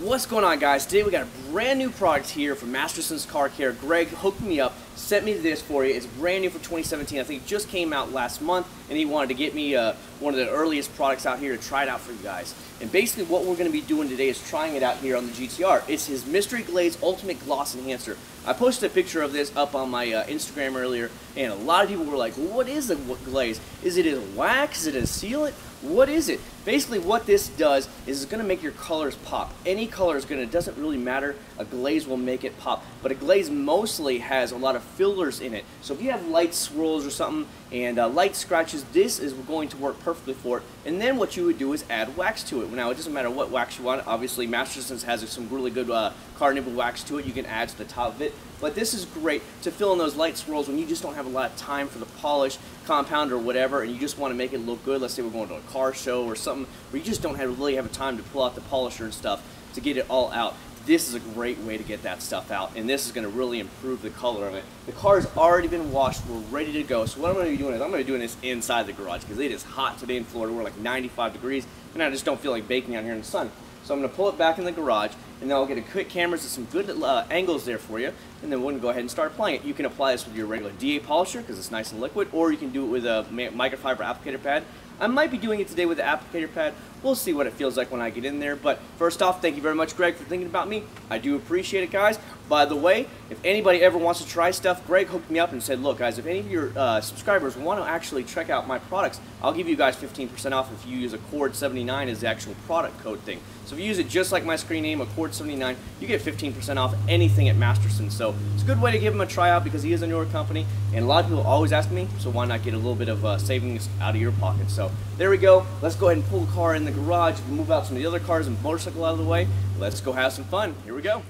What's going on, guys? Today we got a brand new product here from Mastersons Car Care. Greg hooked me up, sent me this for you. It's brand new for 2017. I think it just came out last month, and he wanted to get me one of the earliest products out here to try it out for you guys. And basically what we're going to be doing today is trying it out here on the GTR. It's his Mystery Glaze Ultimate Gloss Enhancer. I posted a picture of this up on my Instagram earlier, and a lot of people were like, well, what is a glaze? Is it a wax? Is it a sealant? What is it? Basically what this does is it's going to make your colors pop. Any color is going to, it doesn't really matter, a glaze will make it pop. But a glaze mostly has a lot of fillers in it. So if you have light swirls or something and light scratches, this is going to work perfectly for it. And then what you would do is add wax to it. Now it doesn't matter what wax you want. Obviously Mastersons has some really good car nibble wax to it. You can add to the top of it. But this is great to fill in those light swirls when you just don't have a lot of time for the polish, compound, or whatever, and you just want to make it look good. Let's say we're going to a car show or something where you just don't really have time to pull out the polisher and stuff to get it all out. This is a great way to get that stuff out, and this is going to really improve the color of it. The car has already been washed. We're ready to go. So what I'm going to be doing is I'm going to be doing this inside the garage because it is hot today in Florida. We're like 95 degrees, and I just don't feel like baking out here in the sun. So I'm going to pull it back in the garage, and then I'll get a quick cameras at some good angles there for you, and then we're going to go ahead and start applying it. You can apply this with your regular DA polisher because it's nice and liquid, or you can do it with a microfiber applicator pad. I might be doing it today with the applicator pad. We'll see what it feels like when I get in there. But first off, thank you very much, Greg, for thinking about me. I do appreciate it, guys. By the way, if anybody ever wants to try stuff, Greg hooked me up and said, look, guys, if any of your subscribers want to actually check out my products, I'll give you guys 15% off if you use Accord79 as the actual product code thing. So if you use it just like my screen name, Accord79, you get 15% off anything at Mastersons. So it's a good way to give him a try out because he is a newer company, and a lot of people always ask me, so why not get a little bit of savings out of your pocket? So there we go. Let's go ahead and pull the car in the garage, move out some of the other cars and motorcycle out of the way. Let's go have some fun. Here we go.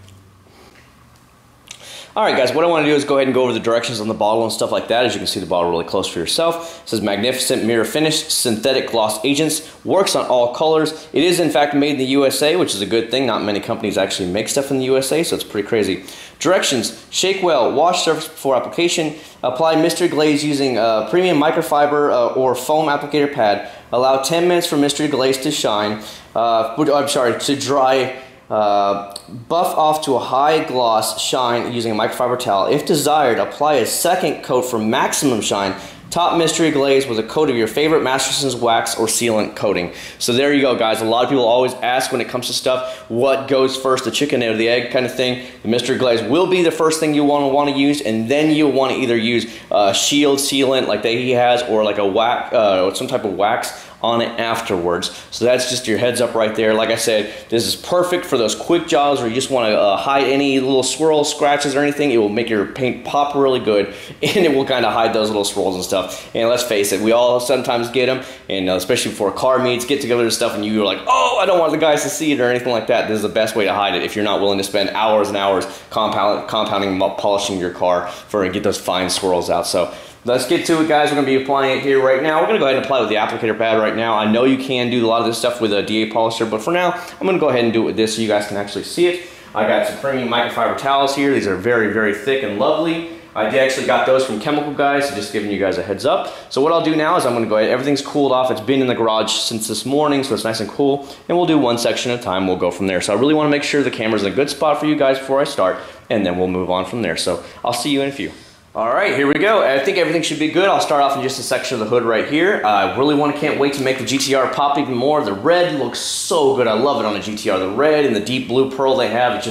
Alright guys, what I want to do is go ahead and go over the directions on the bottle and stuff like that. As you can see the bottle really close for yourself. It says magnificent mirror finish, synthetic gloss agents, works on all colors. It is in fact made in the USA, which is a good thing. Not many companies actually make stuff in the USA, so it's pretty crazy. Directions: shake well, wash surface before application, apply Mystery Glaze using premium microfiber or foam applicator pad, allow 10 minutes for Mystery Glaze to shine, to dry. Buff off to a high gloss shine using a microfiber towel. If desired, apply a second coat for maximum shine. Top Mystery Glaze with a coat of your favorite Mastersons wax or sealant coating. So there you go, guys. A lot of people always ask when it comes to stuff, what goes first, the chicken or the egg kind of thing. The Mystery Glaze will be the first thing you want to use, and then you'll want to either use shield sealant like that he has, or like a wax, some type of wax on it afterwards. So that's just your heads up right there. Like I said, this is perfect for those quick jobs where you just want to hide any little swirls, scratches, or anything. It will make your paint pop really good, and it will kind of hide those little swirls and stuff. And let's face it, we all sometimes get them, and especially before car meets, get together and stuff, and you're like, oh, I don't want the guys to see it or anything like that. This is the best way to hide it if you're not willing to spend hours and hours compounding, polishing your car to get those fine swirls out. So let's get to it, guys. We're going to be applying it here right now. We're going to go ahead and apply it with the applicator pad right now. I know you can do a lot of this stuff with a DA polisher, but for now, I'm going to go ahead and do it with this so you guys can actually see it. I got some premium microfiber towels here. These are very, very thick and lovely. I actually got those from Chemical Guys, so just giving you guys a heads up. So what I'll do now is I'm going to go ahead, everything's cooled off. It's been in the garage since this morning, so it's nice and cool. And we'll do one section at a time. We'll go from there. So I really want to make sure the camera's in a good spot for you guys before I start, and then we'll move on from there. So I'll see you in a few. Alright, here we go. I think everything should be good. I'll start off in just a section of the hood right here. I really can't wait to make the GTR pop even more. The red looks so good. I love it on the GTR. The red and the deep blue pearl they have,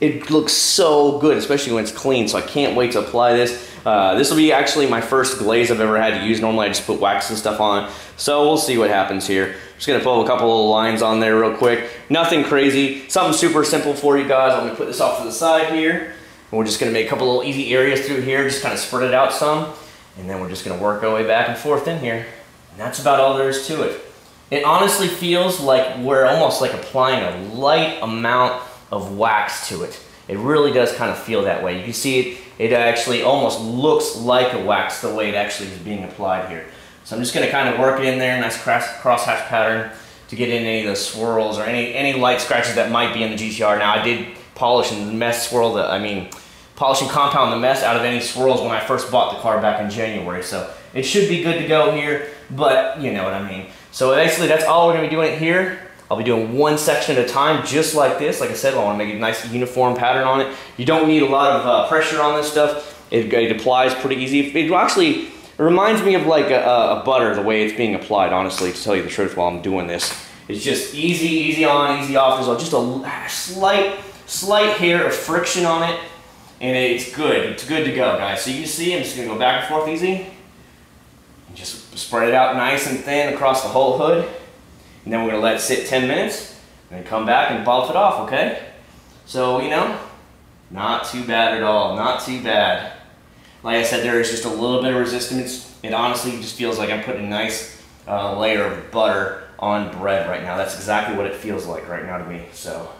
it looks so good, especially when it's clean. So I can't wait to apply this. This will be actually my first glaze I've ever had to use. Normally I just put wax and stuff on. So we'll see what happens here. Just going to pull a couple little lines on there real quick. Nothing crazy. Something super simple for you guys. I'm going to put this off to the side here. And we're just going to make a couple little easy areas through here, just kind of spread it out some. And then we're just going to work our way back and forth in here. And that's about all there is to it. It honestly feels like we're almost like applying a light amount of wax to it. It really does kind of feel that way. You can see it actually almost looks like a wax the way it actually is being applied here. So I'm just going to kind of work it in there, nice crosshatch pattern to get in any of the swirls or any light scratches that might be in the GTR. Now I did polish and polish and compound the mess out of any swirls when I first bought the car back in January. So it should be good to go here, but you know what I mean. So basically that's all we're going to be doing it here. I'll be doing one section at a time, just like this. Like I said, I want to make a nice uniform pattern on it. You don't need a lot of pressure on this stuff. It applies pretty easy. It actually reminds me of like a butter, the way it's being applied, honestly, to tell you the truth while I'm doing this. It's just easy on, easy off. There's just a slight hair of friction on it, and it's good. It's good to go, guys. So you can see I'm just going to go back and forth easy. And just spread it out nice and thin across the whole hood. And then we're going to let it sit 10 minutes, and then come back and buff it off, okay? So, you know, not too bad at all. Not too bad. Like I said, there is just a little bit of resistance. It honestly just feels like I'm putting a nice layer of butter on bread right now. That's exactly what it feels like right now to me. So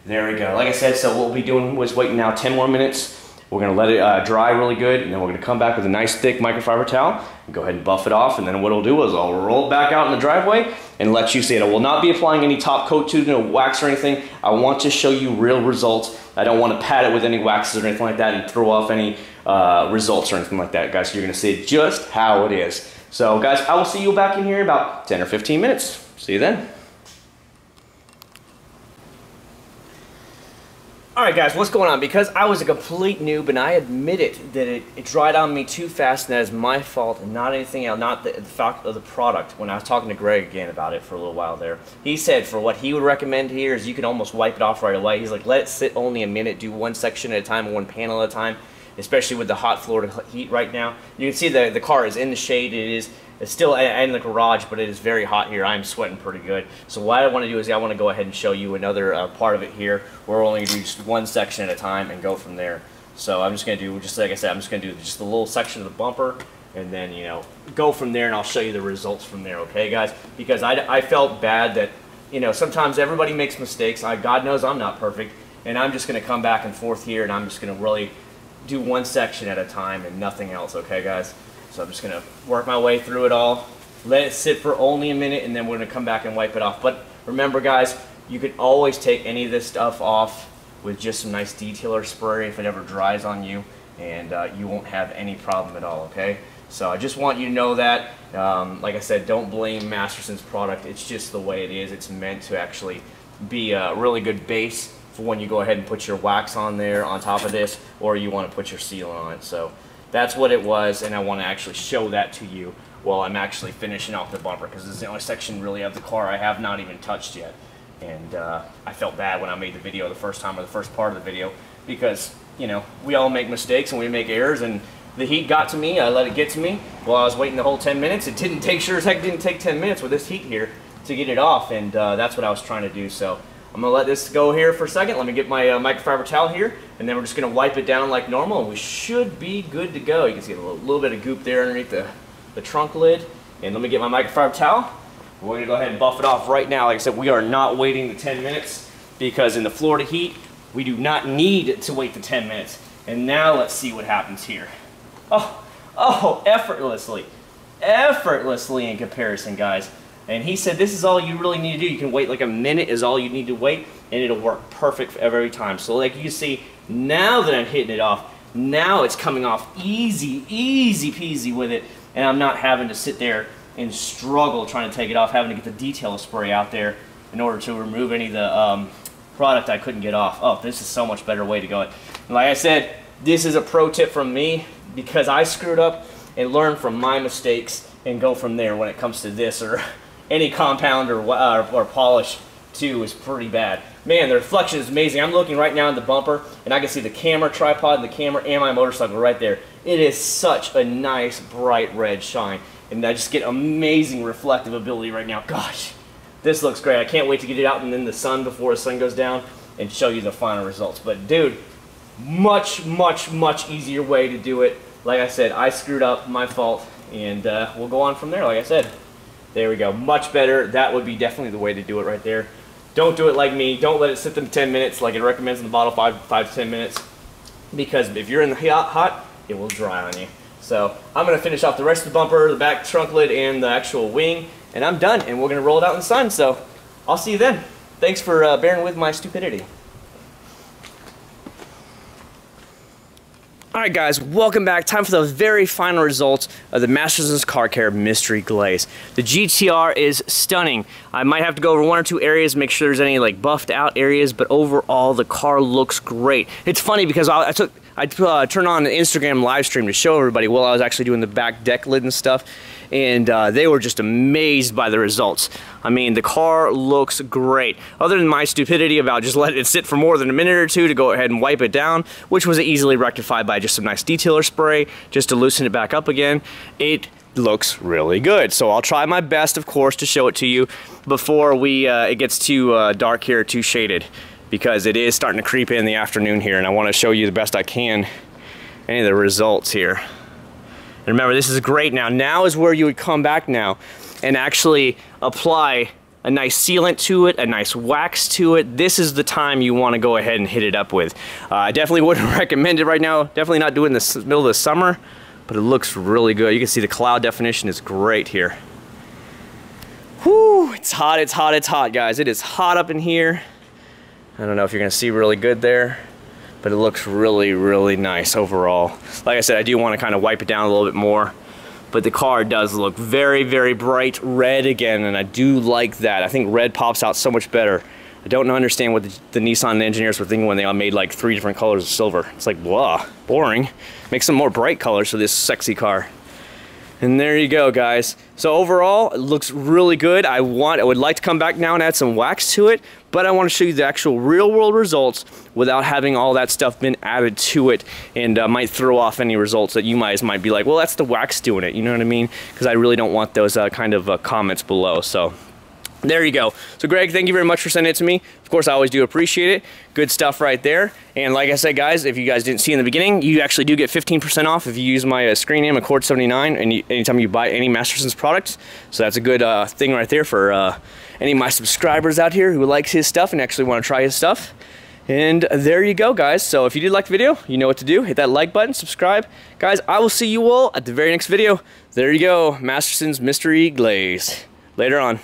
there we go. Like I said, so what we'll be doing was waiting now 10 more minutes. We're going to let it dry really good, and then we're going to come back with a nice thick microfiber towel and go ahead and buff it off. And then what I'll do is I'll roll it back out in the driveway and let you see it. I will not be applying any top coat to no wax or anything. I want to show you real results. I don't want to pad it with any waxes or anything like that and throw off any results or anything like that, guys. So you're going to see just how it is. So guys, I will see you back in here in about 10 or 15 minutes. See you then. Alright guys, what's going on? Because I was a complete noob, and I admit it, that it dried on me too fast, and that is my fault and not anything else, not the fact of the product. When I was talking to Greg again about it for a little while there, he said for what he would recommend here is you can almost wipe it off right away. He's like, let it sit only a minute, do one section at a time, one panel at a time, especially with the hot Florida heat right now. You can see the car is in the shade. It's still in the garage, but it is very hot here. I'm sweating pretty good. So what I want to do is I want to go ahead and show you another part of it here. We're only going to do just one section at a time and go from there. So I'm just going to do, just like I said, I'm just going to do just a little section of the bumper, and then, you know, go from there, and I'll show you the results from there, okay, guys? Because I felt bad that, you know, sometimes everybody makes mistakes. God knows I'm not perfect, and I'm just going to come back and forth here, and I'm just going to really do one section at a time and nothing else, okay, guys? So I'm just going to work my way through it all, let it sit for only a minute, and then we're going to come back and wipe it off. But remember, guys, you can always take any of this stuff off with just some nice detailer spray if it ever dries on you, and you won't have any problem at all, okay? So I just want you to know that. Like I said, don't blame Mastersons product. It's just the way it is. It's meant to actually be a really good base for when you go ahead and put your wax on there on top of this, or you want to put your sealant on it. So that's what it was, and I want to actually show that to you while I'm actually finishing off the bumper, because this is the only section really of the car I have not even touched yet. And I felt bad when I made the video the first time, or the first part of the video, because, you know, we all make mistakes and we make errors, and the heat got to me. I let it get to me while I was waiting the whole 10 minutes. It didn't take, sure as heck didn't take 10 minutes with this heat here to get it off, and that's what I was trying to do. So I'm going to let this go here for a second. Let me get my microfiber towel here, and then we're just going to wipe it down like normal, and we should be good to go. You can see a little bit of goop there underneath the trunk lid. And let me get my microfiber towel. We're going to go ahead and buff it off right now. Like I said, we are not waiting the 10 minutes, because in the Florida heat, we do not need to wait the 10 minutes. And now let's see what happens here. Oh, effortlessly in comparison, guys. And he said this is all you really need to do. You can wait like a minute is all you need to wait, and it'll work perfect every time. So like you see, now that I'm hitting it off, now it's coming off easy peasy with it, and I'm not having to sit there and struggle trying to take it off, having to get the detail spray out there in order to remove any of the product I couldn't get off. Oh, this is so much better way to go. And like I said, this is a pro tip from me, because I screwed up and learned from my mistakes and go from there when it comes to this, or any compound or polish too is pretty bad. Man, the reflection is amazing. I'm looking right now in the bumper, and I can see the camera tripod and the camera and my motorcycle right there. It is such a nice bright red shine, and I just get amazing reflective ability right now. Gosh, this looks great. I can't wait to get it out in the sun before the sun goes down and show you the final results. But dude, much easier way to do it. Like I said, I screwed up, my fault, and we'll go on from there. Like I said, there we go, much better. That would be definitely the way to do it right there. Don't do it like me. Don't let it sit in 10 minutes like it recommends in the bottle, 5 to 10 minutes, because if you're in the hot, it will dry on you. So I'm going to finish off the rest of the bumper, the back trunk lid, and the actual wing, and I'm done, and we're going to roll it out in the sun. So I'll see you then. Thanks for bearing with my stupidity. Alright guys, welcome back. Time for the very final results of the Mastersons Car Care Mystery Glaze. The GTR is stunning. I might have to go over one or two areas, make sure there's any like buffed out areas, but overall the car looks great. It's funny because I turned on an Instagram live stream to show everybody while I was actually doing the back deck lid and stuff, and they were just amazed by the results. I mean, the car looks great. Other than my stupidity about just letting it sit for more than a minute or two to go ahead and wipe it down, which was easily rectified by just some nice detailer spray just to loosen it back up again, it looks really good. So I'll try my best, of course, to show it to you before it gets too dark here, too shaded, because it is starting to creep in the afternoon here, and I want to show you the best I can any of the results here. And remember, this is great now. Now is where you would come back now and actually apply a nice sealant to it, a nice wax to it. This is the time you want to go ahead and hit it up with. I definitely wouldn't recommend it right now. Definitely not doing this in the middle of the summer, but it looks really good. You can see the cloud definition is great here. Whew, it's hot, it's hot, it's hot, guys. It is hot up in here. I don't know if you're gonna see really good there, but it looks really, really nice overall. Like I said, I do want to kind of wipe it down a little bit more, but the car does look very, very bright red again, and I do like that. I think red pops out so much better. I don't understand what the Nissan engineers were thinking when they all made like 3 different colors of silver. It's like, blah, boring. Make some more bright colors for this sexy car. And there you go, guys. So overall, it looks really good. I would like to come back now and add some wax to it, but I want to show you the actual real-world results without having all that stuff been added to it, and might throw off any results that you guys might be like, well, that's the wax doing it, you know what I mean? Because I really don't want those kind of comments below. So there you go. So Greg, thank you very much for sending it to me. Of course, I always do appreciate it. Good stuff right there. And like I said, guys, if you guys didn't see in the beginning, you actually do get 15% off if you use my screen name, Accord79, anytime you buy any Mastersons products. So that's a good thing right there for any of my subscribers out here who likes his stuff and actually want to try his stuff. And there you go, guys. So if you did like the video, you know what to do. Hit that like button, subscribe. Guys, I will see you all at the very next video. There you go, Mastersons Mystery Glaze. Later on.